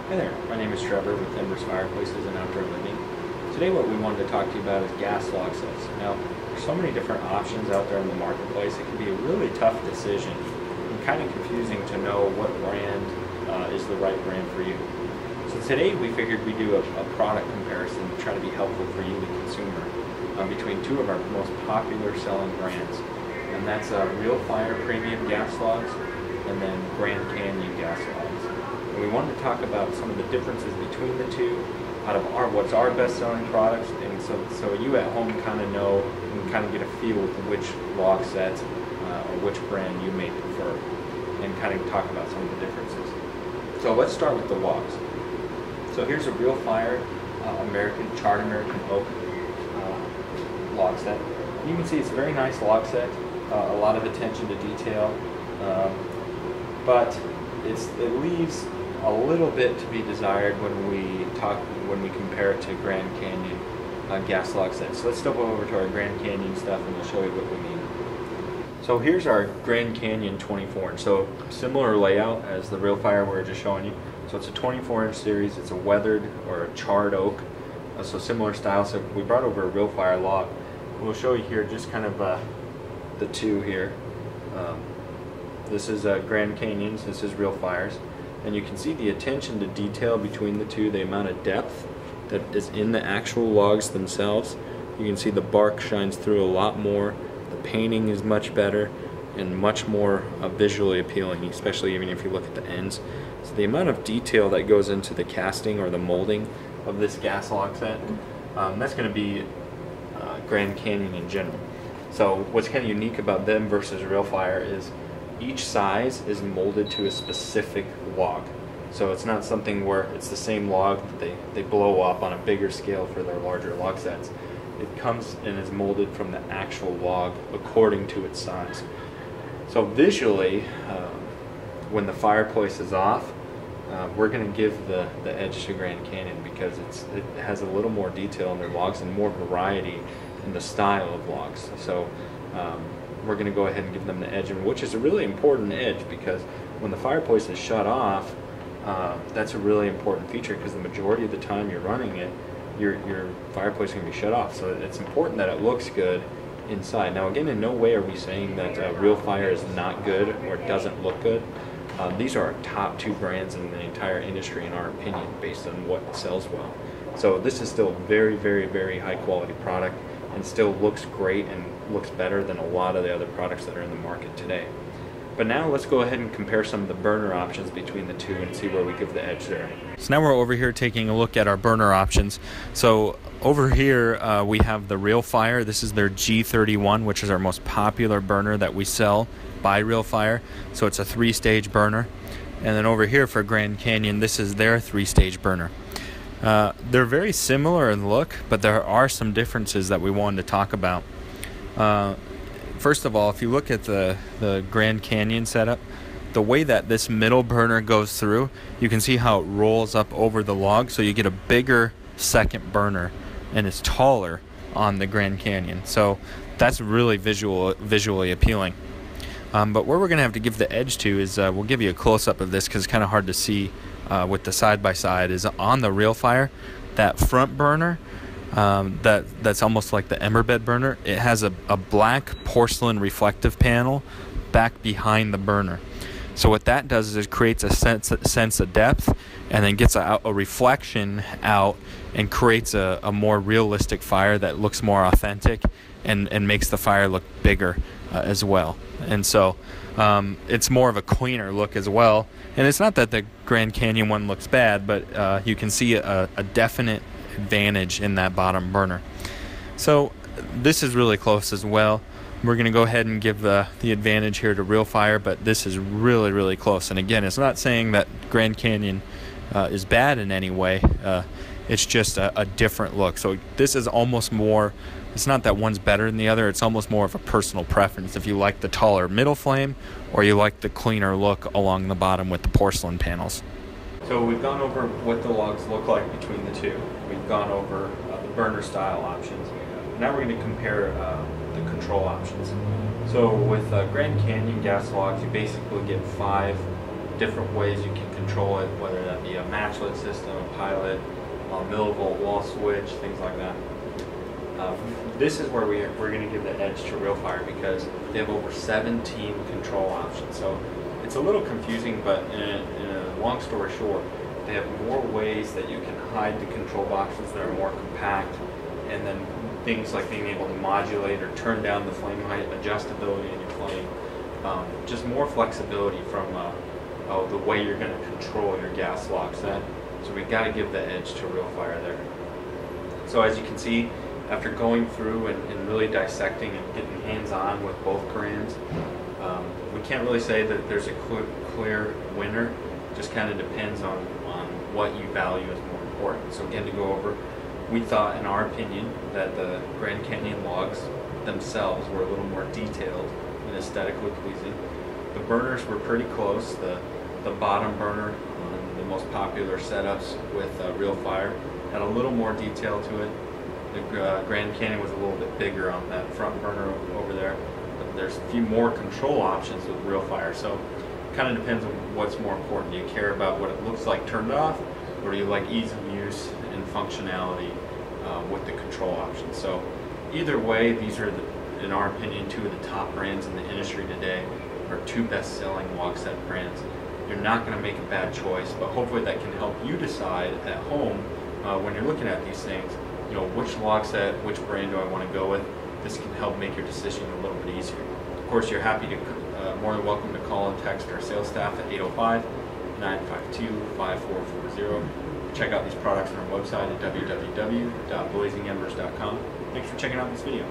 Hey there, my name is Trevor with Denver's Fireplaces and Outdoor Living. Today what we wanted to talk to you about is gas log sets. Now, there's so many different options out there in the marketplace, it can be a really tough decision and kind of confusing to know what brand is the right brand for you. So today we figured we'd do a product comparison to try to be helpful for you, the consumer, between two of our most popular selling brands. And that's Real Fyre Premium Gas Logs and then Grand Canyon Gas Logs. And we wanted to talk about some of the differences between the two, out of what's our best-selling products, and so you at home kind of know and kind of get a feel with which log set or which brand you may prefer, and kind of talk about some of the differences. So let's start with the logs. So here's a Real Fyre charred American oak log set. You can see it's a very nice log set, a lot of attention to detail, but it leaves a little bit to be desired when we compare it to Grand Canyon gas log sets. So let's step over to our Grand Canyon stuff and we'll show you what we mean. So here's our Grand Canyon 24-inch. So similar layout as the Real Fyre we were just showing you. So it's a 24-inch series. It's a weathered or a charred oak. So similar style. So we brought over a Real Fyre log. We'll show you here just kind of the two here. This is Grand Canyons. This is Real Fyre's. And you can see the attention to detail between the two, the amount of depth that is in the actual logs themselves. You can see the bark shines through a lot more, the painting is much better, and much more visually appealing, especially even if you look at the ends. So the amount of detail that goes into the casting or the molding of this gas log set, that's going to be Grand Canyon in general. So what's kind of unique about them versus Real Fyre is each size is molded to a specific log. So it's not something where it's the same log that they blow up on a bigger scale for their larger log sets. It comes and is molded from the actual log according to its size. So visually, when the fireplace is off, we're going to give the edge to Grand Canyon because it has a little more detail in their logs and more variety in the style of logs. So we're going to go ahead and give them the edge, which is a really important edge because when the fireplace is shut off, that's a really important feature because the majority of the time you're running it, your fireplace is going to be shut off. So it's important that it looks good inside. Now again, in no way are we saying that Real Fyre is not good or doesn't look good. These are our top two brands in the entire industry in our opinion based on what sells well. So this is still a very, very, very high quality product and still looks great and looks better than a lot of the other products that are in the market today. But now let's go ahead and compare some of the burner options between the two and see where we give the edge there. So now we're over here taking a look at our burner options. So over here we have the Real Fyre. This is their G31, which is our most popular burner that we sell by Real Fyre. So it's a 3-stage burner. And then over here for Grand Canyon, this is their 3-stage burner. They're very similar in look, but there are some differences that we wanted to talk about. First of all, if you look at the Grand Canyon setup, the way that this middle burner goes through, you can see how it rolls up over the log, so you get a bigger second burner, and it's taller on the Grand Canyon. So that's really visually appealing. But where we're going to have to give the edge to is, we'll give you a close-up of this because it's kind of hard to see with the side-by-side, is on the Real Fyre, that front burner, that's almost like the ember bed burner. It has a black porcelain reflective panel back behind the burner. So what that does is it creates a sense of depth and then gets a reflection out and creates a more realistic fire that looks more authentic and makes the fire look bigger as well. And so it's more of a cleaner look as well. And it's not that the Grand Canyon one looks bad, but you can see a definite advantage in that bottom burner. So this is really close as well. We're going to go ahead and give the advantage here to Real Fyre, but this is really, really close. And again, it's not saying that Grand Canyon is bad in any way. It's just a different look. So this is almost more, it's not that one's better than the other, it's almost more of a personal preference if you like the taller middle flame or you like the cleaner look along the bottom with the porcelain panels. So we've gone over what the logs look like between the two. We've gone over the burner style options. Now we're going to compare the control options. So with Grand Canyon gas logs, you basically get 5 different ways you can control it, whether that be a matchlet system, a pilot, a millivolt wall switch, things like that. This is where we're going to give the edge to RealFyre because they have over 17 control options. So it's a little confusing, but in a long story short, they have more ways that you can hide the control boxes that are more compact, and then things like being able to modulate or turn down the flame height, adjustability in your flame, just more flexibility from the way you're going to control your gas lock set. So we've got to give the edge to RealFyre there. So as you can see, after going through and really dissecting and getting hands-on with both brands, we can't really say that there's a clear winner. It just kind of depends on what you value as more important. So again, to go over, we thought, in our opinion, that the Grand Canyon logs themselves were a little more detailed and aesthetically pleasing. The burners were pretty close. The bottom burner on the most popular setups with RealFyre had a little more detail to it. The Grand Canyon was a little bit bigger on that front burner over there. But there's a few more control options with RealFyre. So it kind of depends on what's more important. Do you care about what it looks like turned off, or do you like ease of use and functionality with the control options? So either way, these are, in our opinion, two of the top brands in the industry today, or two best-selling log set brands. You're not going to make a bad choice, but hopefully that can help you decide at home when you're looking at these things, you know, which log set, which brand do I want to go with. This can help make your decision a little bit easier. Of course, you're happy to, more than welcome to call and text our sales staff at 805-952-5440. Check out these products on our website at www.blazingembers.com. Thanks for checking out this video.